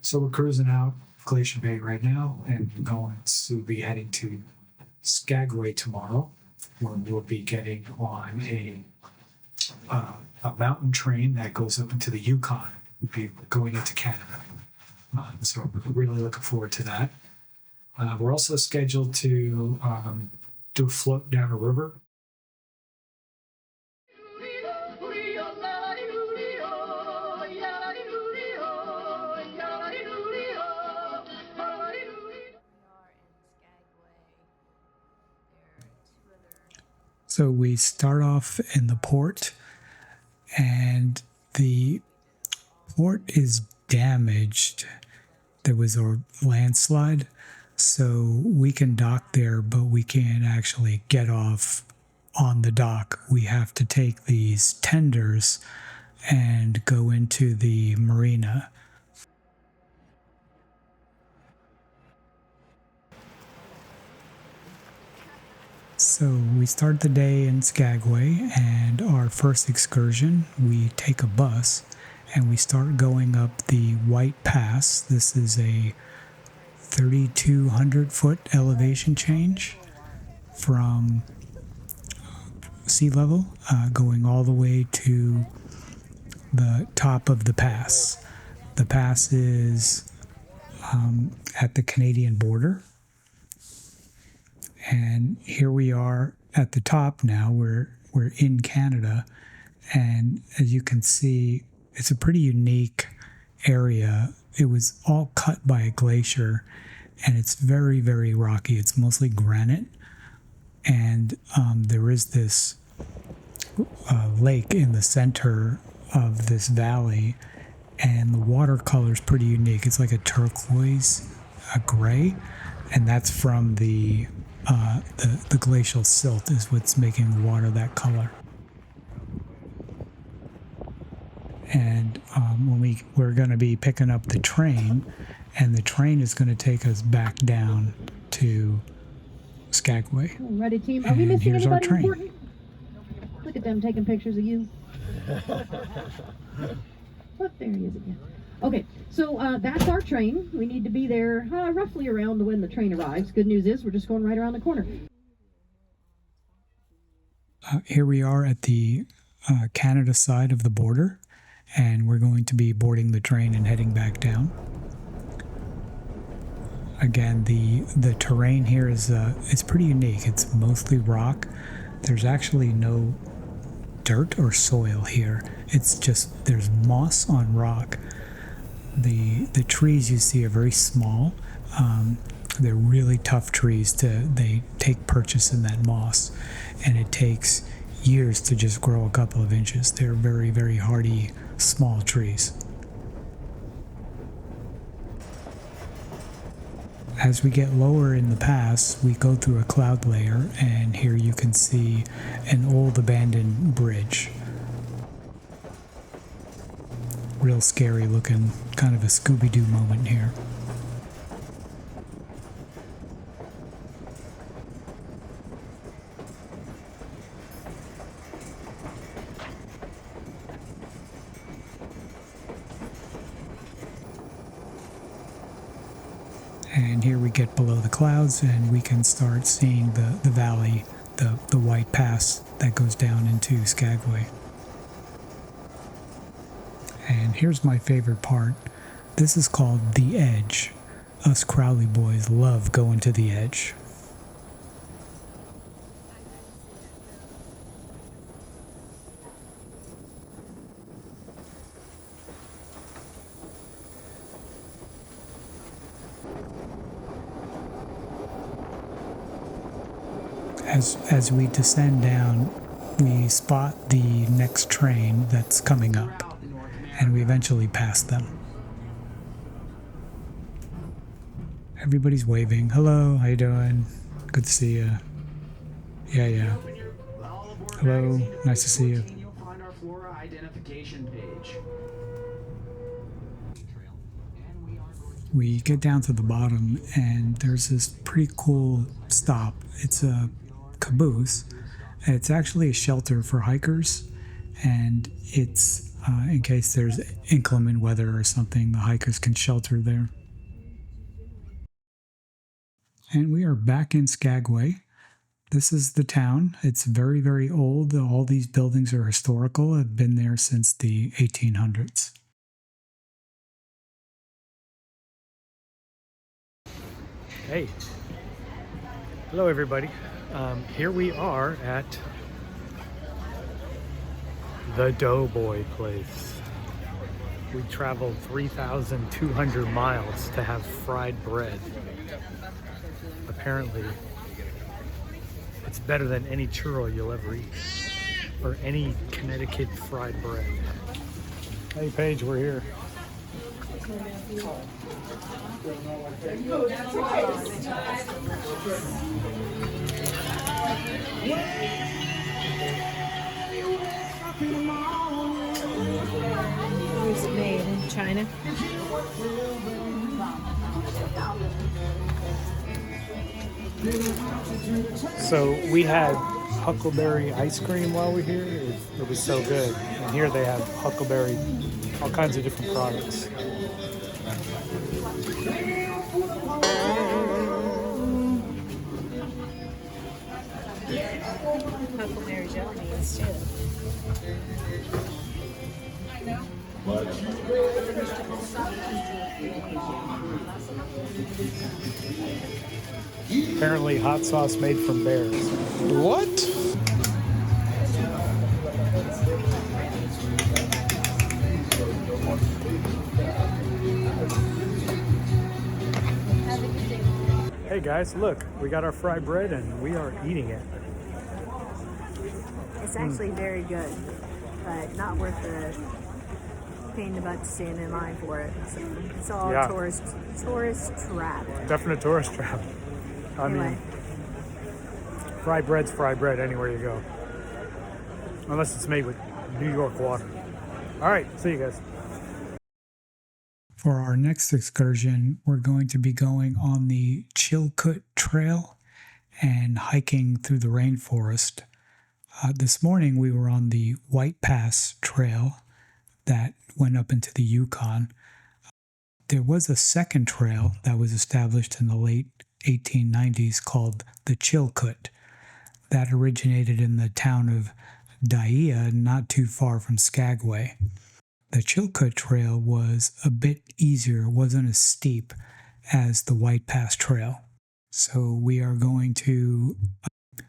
So we're cruising out of Glacier Bay right now and going to be heading to Skagway tomorrow, where we'll be getting on a mountain train that goes up into the Yukon. We'll be going into Canada. So we're really looking forward to that. We're also scheduled to do a float down a river. So we start off in the port, and the port is damaged. There was a landslide, so we can dock there, but we can't actually get off on the dock. We have to take these tenders and go into the marina. So we start the day in Skagway, and our first excursion, we take a bus and we start going up the White Pass. This is a 3,200 foot elevation change from sea level, going all the way to the top of the pass. The pass is at the Canadian border. And here we are at the top now. We're in Canada, and as you can see, it's a pretty unique area. It was all cut by a glacier, and it's very, very rocky. It's mostly granite, and there is this lake in the center of this valley, and the watercolor is pretty unique. It's like a turquoise, a gray, and that's from the glacial silt is what's making the water that color. And we're going to be picking up the train, and the train is going to take us back down to Skagway. Ready, team? Are we missing anybody important? Look at them taking pictures of you. Look, there he is again. Okay, so that's our train. We need to be there roughly around when the train arrives. Good news is we're just going right around the corner. Here we are at the Canada side of the border, and we're going to be boarding the train and heading back down. Again, the terrain here is it's pretty unique. It's mostly rock. There's actually no dirt or soil here. It's just there's moss on rock. The trees you see are very small. They're really tough trees. They take purchase in that moss, and it takes years to just grow a couple of inches. They're very, very hardy, small trees. As we get lower in the pass, we go through a cloud layer, and here you can see an old abandoned bridge. Real scary looking, kind of a Scooby-Doo moment here. And here we get below the clouds, and we can start seeing the valley, the White Pass that goes down into Skagway. And here's my favorite part. This is called The Edge. Us Crowley boys love going to the edge. As we descend down, we spot the next train that's coming up, and we eventually pass them. Everybody's waving. Hello, how you doing? Good to see you. Yeah, yeah. Hello, nice to see you. You'll find our flora identification page. We get down to the bottom and there's this pretty cool stop. It's a caboose. It's actually a shelter for hikers, and it's in case there's inclement weather or something, the hikers can shelter there. And we are back in Skagway. This is the town. It's very, very old. All these buildings are historical, have been there since the 1800s. Hey, hello everybody. Here we are at the Doughboy place. We traveled 3,200 miles to have fried bread. Apparently, it's better than any churro you'll ever eat, or any Connecticut fried bread. Hey Paige, we're here. Was it made in China? So we had huckleberry ice cream while we were here. It was so good. And here they have huckleberry, all kinds of different products. Huckleberry jelly beans too. Apparently hot sauce made from bears. What? Hey guys, look, we got our fried bread and we are eating it. It's actually very good, but not worth the pain in the butt to stand in line for it. So it's all Yeah. tourist trap. Definite tourist trap. I Anyway, mean, fried bread's fried bread anywhere you go. Unless it's made with New York water. All right, see you guys. For our next excursion, we're going to be going on the Chilkoot Trail and hiking through the rainforest. This morning we were on the White Pass Trail that went up into the Yukon. There was a second trail that was established in the late 1890s called the Chilkoot. That originated in the town of Daia, not too far from Skagway. The Chilkoot Trail was a bit easier, wasn't as steep as the White Pass Trail. So we are going to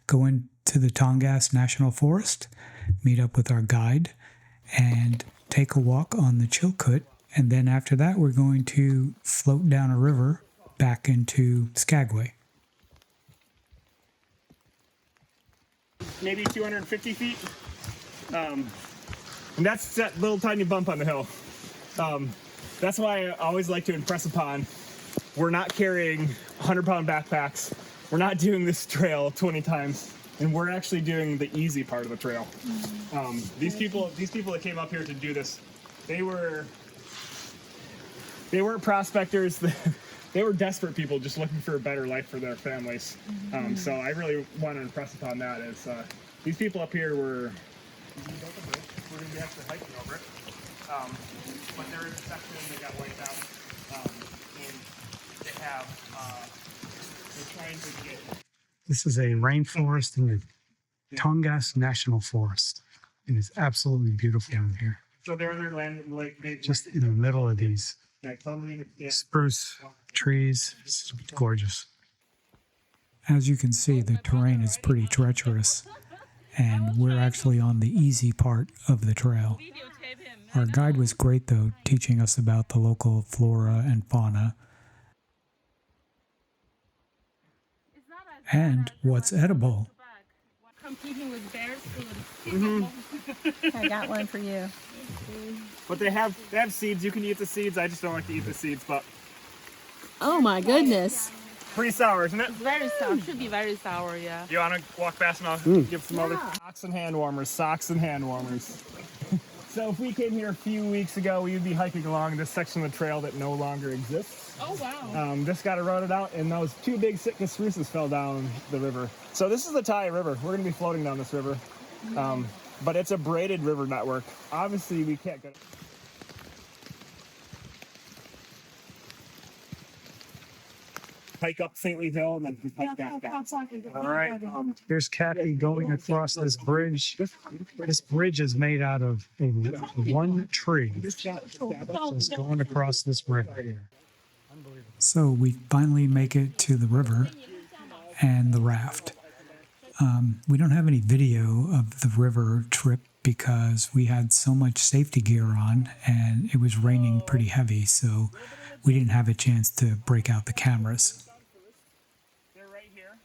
go into the Tongass National Forest, meet up with our guide, and take a walk on the Chilkoot. And then after that, we're going to float down a river back into Skagway. Maybe 250 feet. And that's that little tiny bump on the hill. That's why I always like to impress upon, we're not carrying 100-pound backpacks. We're not doing this trail 20 times, and we're actually doing the easy part of the trail. These people that came up here to do this, they weren't prospectors. They were desperate people just looking for a better life for their families. So I really want to impress upon that as these people up here were. We're going to be actually hiking over it. But there is a section that got wiped out. And they have, they're trying to get. This is a rainforest in the Tongass National Forest. It is absolutely beautiful in here. So they're their land, like, Just in the middle of these totally. spruce trees. It's gorgeous. As you can see, the terrain is pretty treacherous, and we're actually on the easy part of the trail. Our guide was great, though, teaching us about the local flora and fauna and what's edible. Competing with bears food. I got one for you. But they have seeds. You can eat the seeds. I just don't like to eat the seeds, but Oh my goodness. Pretty sour, isn't it? It's very sour. Should be very sour, yeah. You want to walk fast and I'll give some other socks and hand warmers. Socks and hand warmers. So if we came here a few weeks ago, we would be hiking along this section of the trail that no longer exists. Oh, wow. This got eroded out, and those 2 big Sitka spruces fell down the river. So this is the Tai River. We're going to be floating down this river. But it's a braided river network. Obviously, we can't go. Hike up St. Lee Hill and then hike back down. All right. Here's Kathy going across this bridge. This bridge is made out of one tree. So it's going across this river here. So we finally make it to the river and the raft. We don't have any video of the river trip because we had so much safety gear on and it was raining pretty heavy, so we didn't have a chance to break out the cameras. They're right here.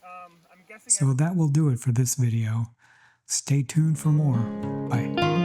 I'm guessing. So that will do it for this video. Stay tuned for more. Bye.